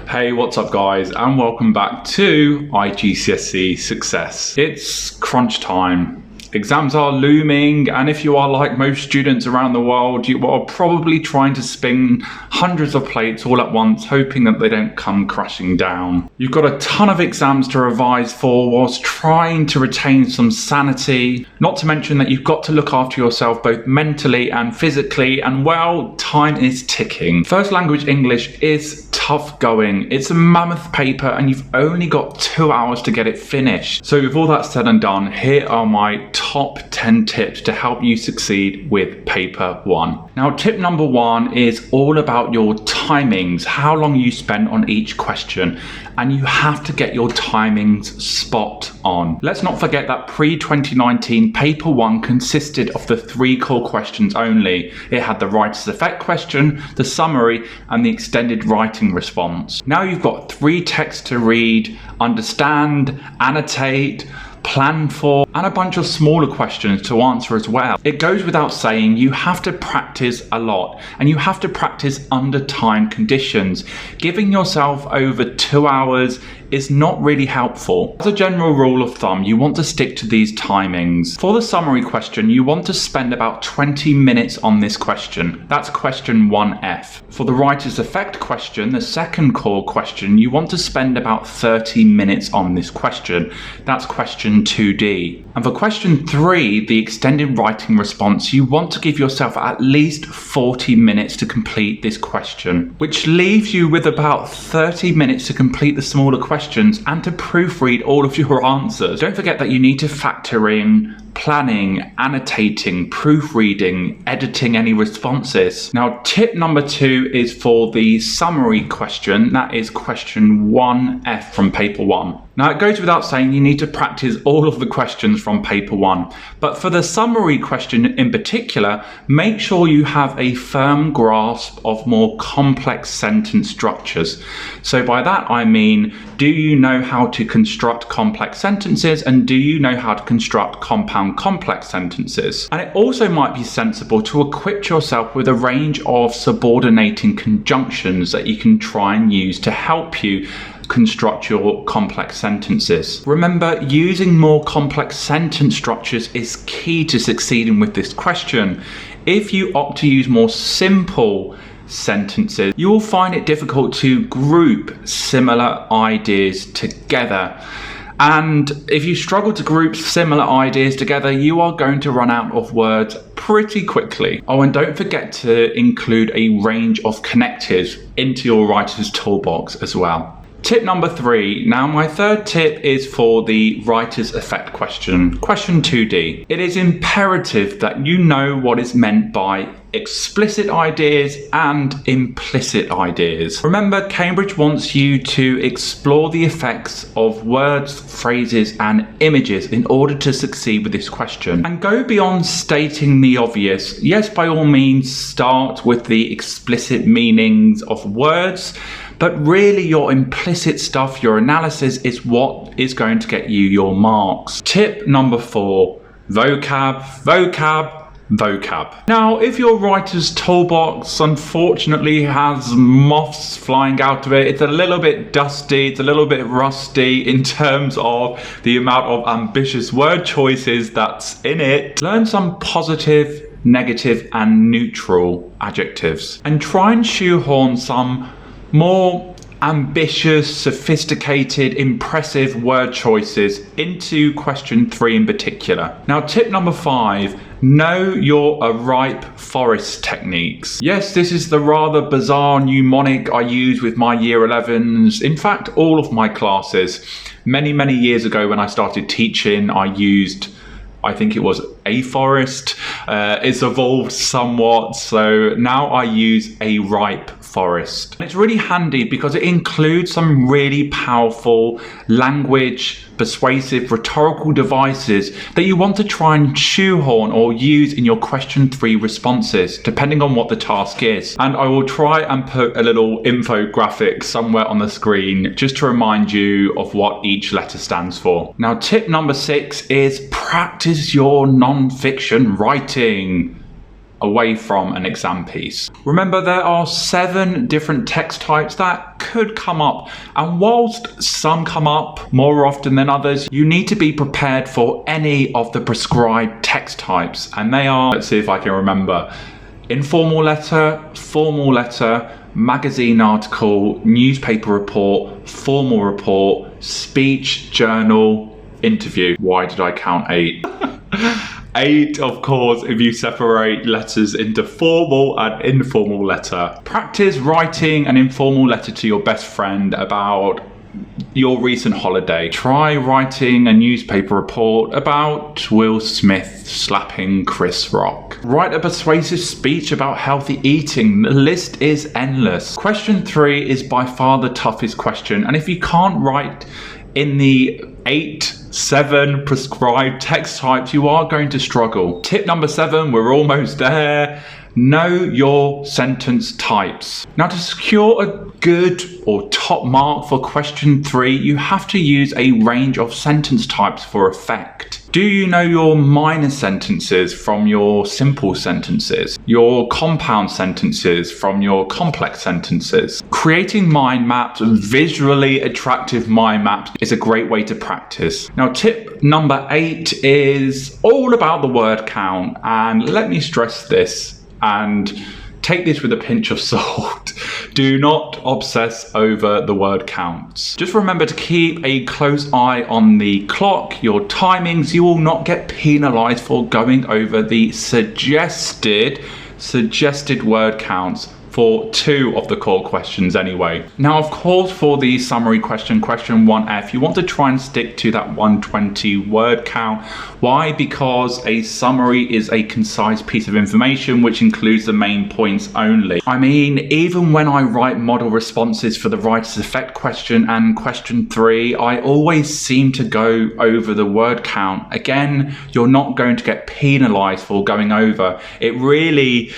Hey, what's up guys, and welcome back to IGCSE Success. It's crunch time. Exams are looming, and if you are like most students around the world, you are probably trying to spin hundreds of plates all at once, hoping that they don't come crashing down. You've got a ton of exams to revise for whilst trying to retain some sanity, not to mention that you've got to look after yourself both mentally and physically, and well, time is ticking. First language English is tough going. It's a mammoth paper and you've only got 2 hours to get it finished. So with all that said and done, here are my top 10 tips to help you succeed with paper 1. Now, tip number 1 is all about your timings, how long you spend on each question, and you have to get your timings spot on. Let's not forget that pre-2019 paper 1 consisted of the 3 core questions only. It had the writer's effect question, the summary, and the extended writing response. Now you've got 3 texts to read, understand, annotate, plan for, and a bunch of smaller questions to answer as well. It goes without saying you have to practice a lot, and you have to practice under time conditions. Giving yourself over 2 hours is not really helpful. As a general rule of thumb, you want to stick to these timings. For the summary question, you want to spend about 20 minutes on this question. That's question 1F. For the writer's effect question, the second core question, you want to spend about 30 minutes on this question. That's question 2D. And for question 3, the extended writing response, you want to give yourself at least 40 minutes to complete this question, which leaves you with about 30 minutes to complete the smaller questions and to proofread all of your answers. Don't forget that you need to factor in planning, annotating, proofreading, editing any responses. Now, tip number 2 is for the summary question. That is question 1F from paper 1. Now, it goes without saying you need to practice all of the questions from paper 1. But for the summary question in particular, make sure you have a firm grasp of more complex sentence structures. So by that I mean, do you know how to construct complex sentences, and do you know how to construct compound complex sentences? And it also might be sensible to equip yourself with a range of subordinating conjunctions that you can try and use to help you construct your complex sentences. Remember, using more complex sentence structures is key to succeeding with this question. If you opt to use more simple sentences, you will find it difficult to group similar ideas together. And if you struggle to group similar ideas together, you are going to run out of words pretty quickly. Oh, and don't forget to include a range of connectors into your writer's toolbox as well. Tip number 3. Now, my third tip is for the writer's effect question, question 2D. It is imperative that you know what is meant by explicit ideas and implicit ideas. Remember, Cambridge wants you to explore the effects of words, phrases, and images in order to succeed with this question. And go beyond stating the obvious. Yes, by all means, start with the explicit meanings of words, but really your implicit stuff, your analysis, is what is going to get you your marks. Tip number 4, vocab, vocab, vocab. Now, if your writer's toolbox unfortunately has moths flying out of it, it's a little bit dusty, it's a little bit rusty in terms of the amount of ambitious word choices that's in it, learn some positive, negative, and neutral adjectives, and try and shoehorn some more ambitious, sophisticated, impressive word choices into question 3 in particular. Now, tip number 5, know your ripe forest techniques. Yes, this is the rather bizarre mnemonic I use with my year 11s. In fact, all of my classes. Many years ago when I started teaching, I used, I think it was a forest. It's evolved somewhat, so now I use a ripe forest. It's really handy because it includes some really powerful language, persuasive, rhetorical devices that you want to try and shoehorn or use in your question 3 responses, depending on what the task is. And I will try and put a little infographic somewhere on the screen just to remind you of what each letter stands for. Now, tip number 6 is practice your non-fiction writing. away from an exam piece. Remember, there are 7 different text types that could come up, and whilst some come up more often than others, you need to be prepared for any of the prescribed text types, and they are, let's see if I can remember, informal letter, formal letter, magazine article, newspaper report, formal report, speech, journal, interview. Why did I count 8? 8, of course, if you separate letters into formal and informal letter. Practice writing an informal letter to your best friend about your recent holiday. Try writing a newspaper report about Will Smith slapping Chris Rock. Write a persuasive speech about healthy eating. The list is endless. Question 3 is by far the toughest question, and if you can't write in the 7 prescribed text types, you are going to struggle. Tip number 7, we're almost there. Know your sentence types. Now, to secure a good or top mark for question 3, you have to use a range of sentence types for effect. Do you know your minor sentences from your simple sentences? Your compound sentences from your complex sentences? Creating mind maps, visually attractive mind maps, is a great way to practice. Now, tip number 8 is all about the word count, and let me stress this, and take this with a pinch of salt. Do not obsess over the word counts. Just remember to keep a close eye on the clock, your timings. You will not get penalized for going over the suggested word counts for 2 of the core questions anyway. Now, of course, for the summary question 1F, you want to try and stick to that 120 word count. Why? Because a summary is a concise piece of information which includes the main points only. I mean, even when I write model responses for the writer's effect question and question 3, I always seem to go over the word count. Again, you're not going to get penalized for going over. It really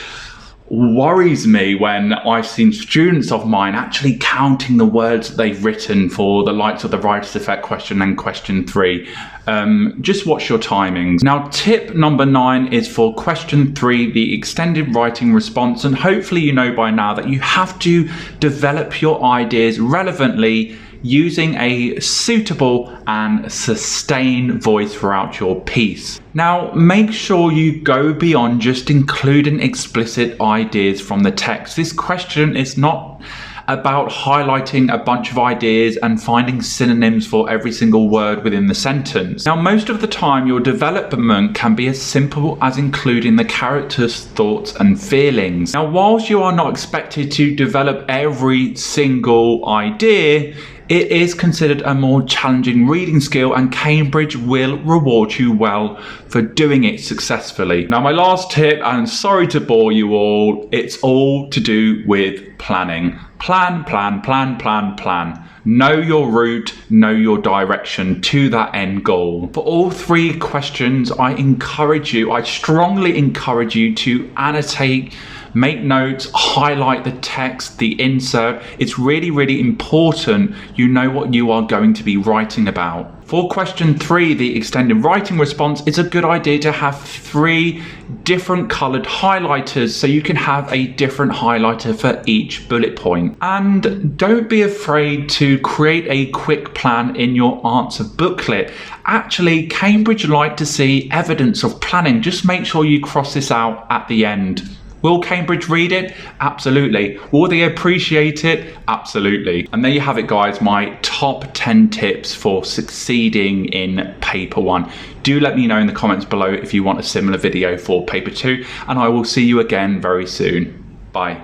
worries me when I've seen students of mine actually counting the words that they've written for the likes of the writer's effect question and question 3. Just watch your timings. Now, tip number 9 is for question 3, the extended writing response, and hopefully you know by now that you have to develop your ideas relevantly using a suitable and sustained voice throughout your piece. Now, make sure you go beyond just including explicit ideas from the text. This question is not about highlighting a bunch of ideas and finding synonyms for every single word within the sentence. Now, most of the time, your development can be as simple as including the character's thoughts and feelings. Now, whilst you are not expected to develop every single idea, it is considered a more challenging reading skill, and Cambridge will reward you well for doing it successfully. Now, my last tip, and sorry to bore you all, it's all to do with planning. Plan. Know your route, know your direction to that end goal. For all 3 questions, I strongly encourage you to annotate, make notes, highlight the text, the insert. It's really, really important you know what you are going to be writing about. For question 3, the extended writing response, it's a good idea to have 3 different colored highlighters so you can have a different highlighter for each bullet point. And don't be afraid to create a quick plan in your answer booklet. Actually, Cambridge like to see evidence of planning. Just make sure you cross this out at the end. Will Cambridge read it? Absolutely. Will they appreciate it? Absolutely. And there you have it, guys, my top 10 tips for succeeding in paper 1. Do let me know in the comments below if you want a similar video for paper 2, and I will see you again very soon. Bye.